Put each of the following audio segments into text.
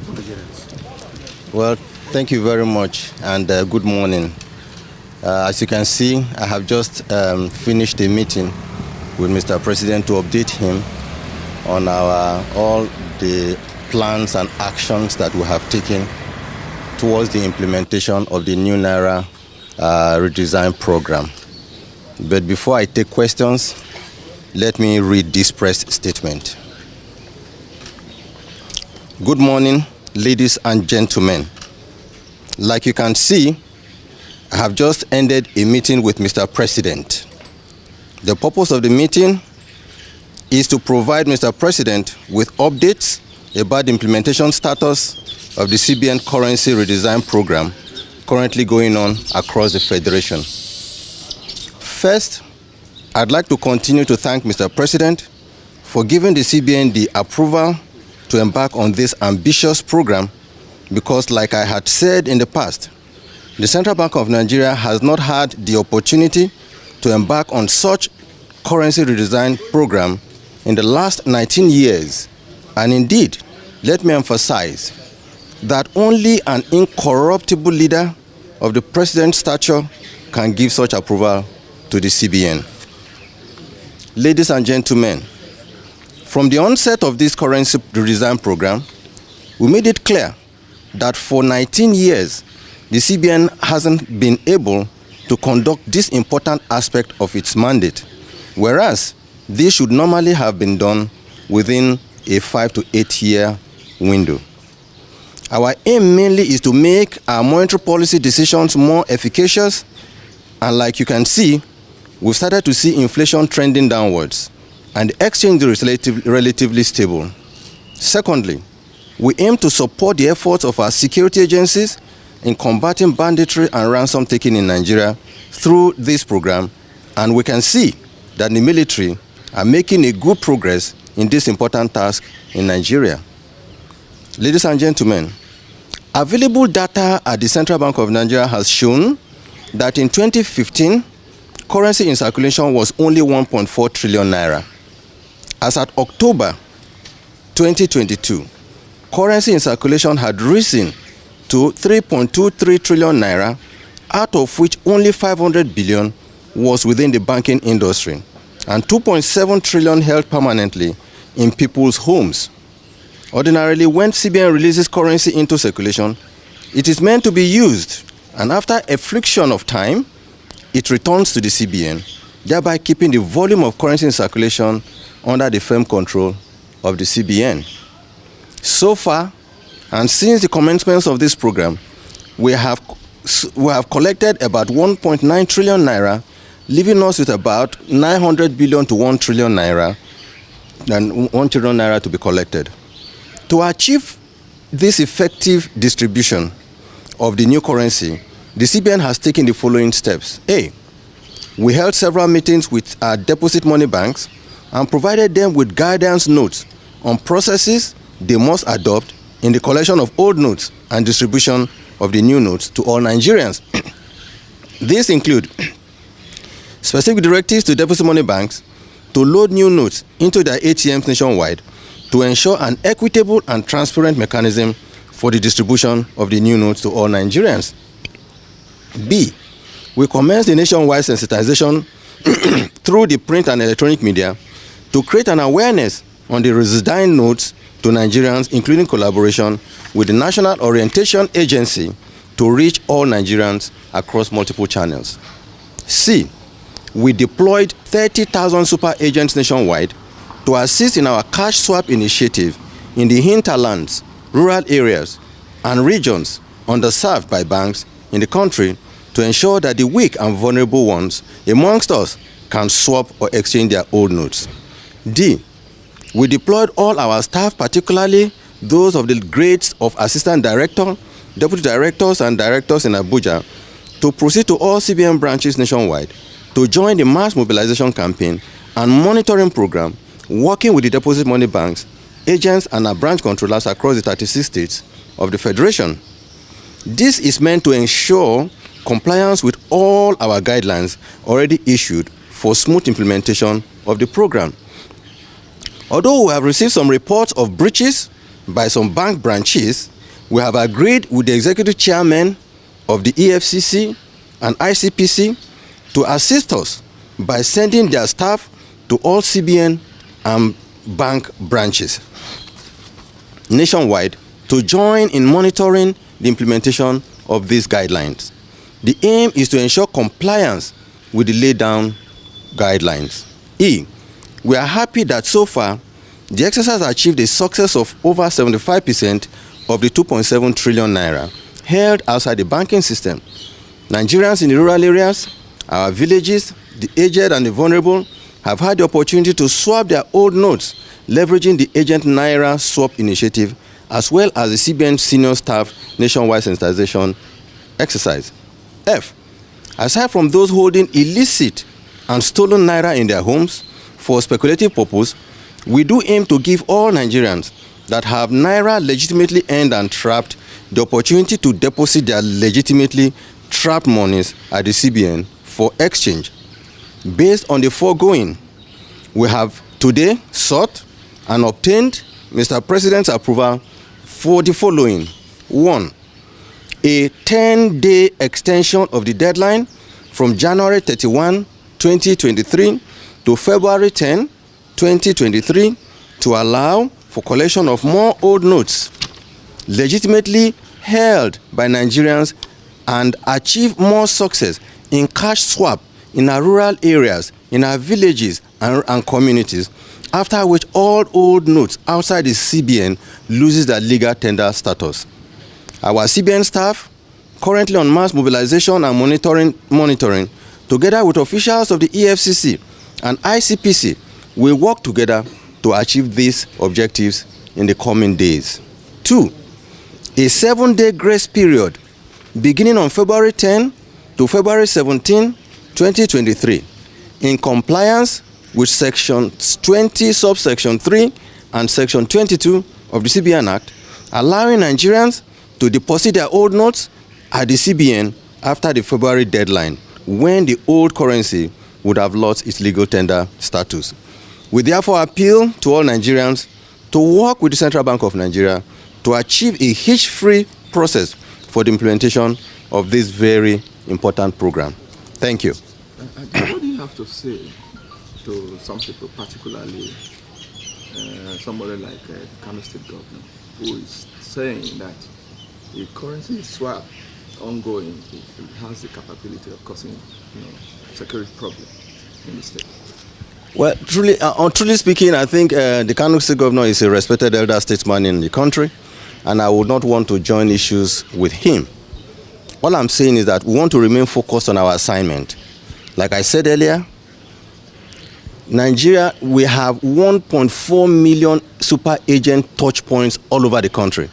for Nigerians? Well, thank you very much, and good morning. As you can see, I have just finished a meeting with Mr. President to update him on all the plans and actions that we have taken towards the implementation of the new naira redesign program. But before I take questions, let me read this press statement. Good morning, ladies and gentlemen. Like you can see, I have just ended a meeting with Mr. President. The purpose of the meeting is to provide Mr. President with updates about the implementation status of the CBN currency redesign program currently going on across the Federation. First, I'd like to continue to thank Mr. President for giving the CBN the approval to embark on this ambitious program because, like I had said in the past, the Central Bank of Nigeria has not had the opportunity to embark on such currency redesign program in the last 19 years. And indeed, let me emphasize that only an incorruptible leader of the president's stature can give such approval to the CBN. Ladies and gentlemen, from the onset of this currency redesign program, we made it clear that for 19 years, the CBN hasn't been able to conduct this important aspect of its mandate, whereas this should normally have been done within a 5 to 8 year window. Our aim mainly is to make our monetary policy decisions more efficacious, and like you can see, we've started to see inflation trending downwards and the exchange rate is relatively stable. Secondly, we aim to support the efforts of our security agencies in combating banditry and ransom taking in Nigeria through this program, and we can see that the military are making a good progress in this important task in Nigeria. Ladies and gentlemen, available data at the Central Bank of Nigeria has shown that in 2015, currency in circulation was only 1.4 trillion naira. As at October 2022, currency in circulation had risen to 3.23 trillion naira, out of which only 500 billion was within the banking industry, and 2.7 trillion held permanently in people's homes. Ordinarily, when CBN releases currency into circulation, it is meant to be used, and after a friction of time, it returns to the CBN, thereby keeping the volume of currency in circulation under the firm control of the CBN. So far, and since the commencement of this program, we have collected about 1.9 trillion naira, leaving us with about 900 billion to 1 trillion naira, and 1 trillion naira to be collected. To achieve this effective distribution of the new currency, the CBN has taken the following steps. A, we held several meetings with our deposit money banks and provided them with guidance notes on processes they must adopt in the collection of old notes and distribution of the new notes to all Nigerians. These include specific directives to deposit money banks to load new notes into their ATMs nationwide to ensure an equitable and transparent mechanism for the distribution of the new notes to all Nigerians. B, we commenced the nationwide sensitization through the print and electronic media to create an awareness on the redesign notes to Nigerians, including collaboration with the National Orientation Agency to reach all Nigerians across multiple channels. C, we deployed 30,000 super agents nationwide to assist in our cash swap initiative in the hinterlands, rural areas, and regions underserved by banks in the country to ensure that the weak and vulnerable ones amongst us can swap or exchange their old notes. D, we deployed all our staff, particularly those of the grades of assistant director, deputy directors, and directors in Abuja, to proceed to all CBN branches nationwide to join the mass mobilization campaign and monitoring program, working with the deposit money banks, agents, and our branch controllers across the 36 states of the Federation. This is meant to ensure compliance with all our guidelines already issued for smooth implementation of the program. Although we have received some reports of breaches by some bank branches, we have agreed with the executive chairman of the EFCC and ICPC to assist us by sending their staff to all CBN and bank branches nationwide to join in monitoring the implementation of these guidelines. The aim is to ensure compliance with the laid down guidelines. We are happy that so far the exercise achieved a success of over 75% of the 2.7 trillion naira held outside the banking system. Nigerians in the rural areas, our villages, the aged and the vulnerable have had the opportunity to swap their old notes, leveraging the Agent Naira Swap Initiative, as well as the CBN Senior Staff Nationwide Sensitization Exercise. Aside from those holding illicit and stolen naira in their homes for speculative purpose, we do aim to give all Nigerians that have naira legitimately earned and trapped the opportunity to deposit their legitimately trapped monies at the CBN for exchange. Based on the foregoing, we have today sought and obtained Mr. President's approval for the following. 1. A 10-day extension of the deadline from January 31, 2023 to February 10, 2023 to allow for collection of more old notes legitimately held by Nigerians and achieve more success in cash swap in our rural areas, in our villages and communities, after which all old notes outside the CBN loses their legal tender status. Our CBN staff, currently on mass mobilization and monitoring, together with officials of the EFCC and ICPC, will work together to achieve these objectives in the coming days. 2. A 7-day grace period beginning on February 10 to February 17, 2023, in compliance with Section 20, subsection 3 and Section 22 of the CBN Act, allowing Nigerians to deposit their old notes at the CBN after the February deadline, when the old currency would have lost its legal tender status. We therefore appeal to all Nigerians to work with the Central Bank of Nigeria to achieve a hitch-free process for the implementation of this very important program. Thank you. What do you have to say to some people, particularly somebody like the Kano State governor, who is saying that the currency swap ongoing has the capability of causing security problem in the state? Well, truly speaking, I think the Kano State governor is a respected elder statesman in the country, and I would not want to join issues with him. All I'm saying is that we want to remain focused on our assignment. Like I said earlier, Nigeria, we have 1.4 million super agent touch points all over the country.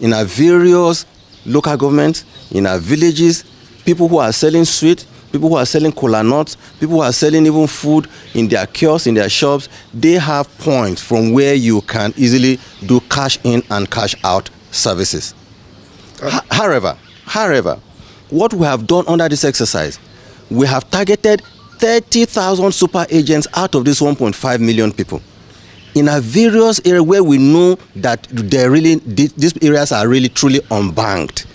In our various local governments, in our villages, people who are selling sweet, people who are selling cola nuts, people who are selling even food in their kiosks, in their shops, they have points from where you can easily do cash in and cash out services. However, what we have done under this exercise, we have targeted 30,000 super agents out of these 1.5 million people in our various areas where we know that these areas are really truly unbanked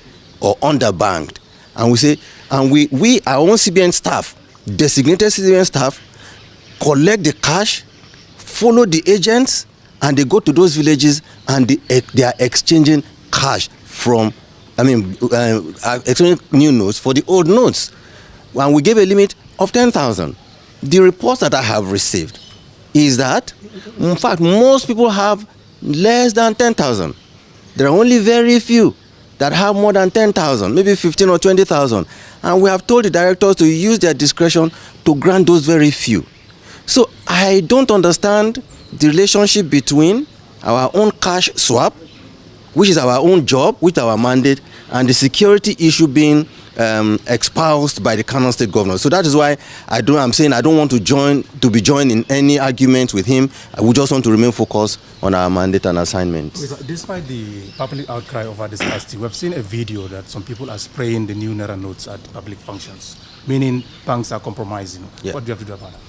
or underbanked. And we say, and we our own CBN staff, designated CBN staff, collect the cash, follow the agents, and they go to those villages and they are exchanging cash from, exchanging new notes for the old notes. And we gave a limit of 10,000. The reports that I have received is that, in fact, most people have less than 10,000. There are only very few that have more than 10,000, maybe 15 or 20,000. And we have told the directors to use their discretion to grant those very few. So I don't understand the relationship between our own cash swap, which is our own job, with our mandate, and the security issue being espoused by the Kano State governor. So that is why I'm saying I don't want to be joined in any argument with him. We just want to remain focused on our mandate and assignment. Despite the public outcry over this last year, we've seen a video that some people are spraying the new naira notes at public functions, meaning banks are compromising. Yeah. What do you have to do about that?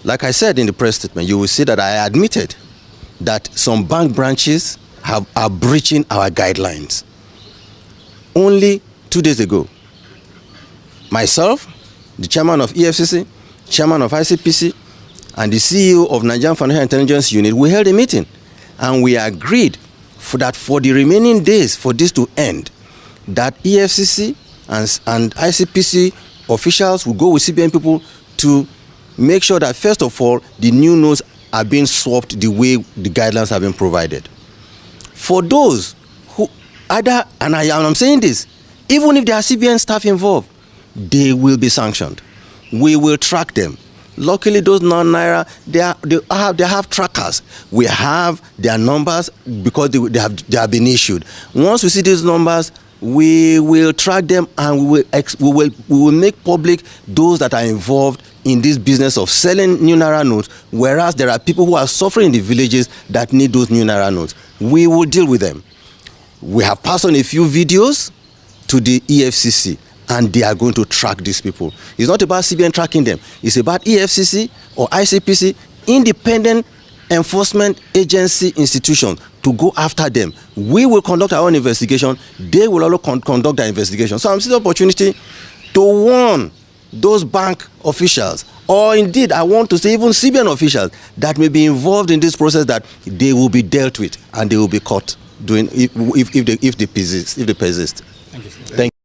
Like I said in the press statement, you will see that I admitted that some bank branches are breaching our guidelines. only 2 days ago. Myself, the chairman of EFCC, chairman of ICPC, and the CEO of Nigerian Financial Intelligence Unit, we held a meeting and we agreed that for the remaining days for this to end, that EFCC and ICPC officials will go with CBN people to make sure that, first of all, the new notes are being swapped the way the guidelines have been provided. For those who either, and I'm saying this, even if there are CBN staff involved, they will be sanctioned. We will track them. Luckily, those non-naira, they have trackers. We have their numbers because they have been issued. Once we see these numbers, we will track them and we will make public those that are involved in this business of selling new naira notes, whereas there are people who are suffering in the villages that need those new naira notes. We will deal with them. We have passed on a few videos to the EFCC, and they are going to track these people. It's not about CBN tracking them. It's about EFCC or ICPC, independent enforcement agency institutions, to go after them. We will conduct our own investigation. They will also conduct their investigation. So I'm seeing the opportunity to warn those bank officials, or indeed I want to say even CBN officials that may be involved in this process, that they will be dealt with and they will be caught doing if they persist. Thank you, sir. Thank you.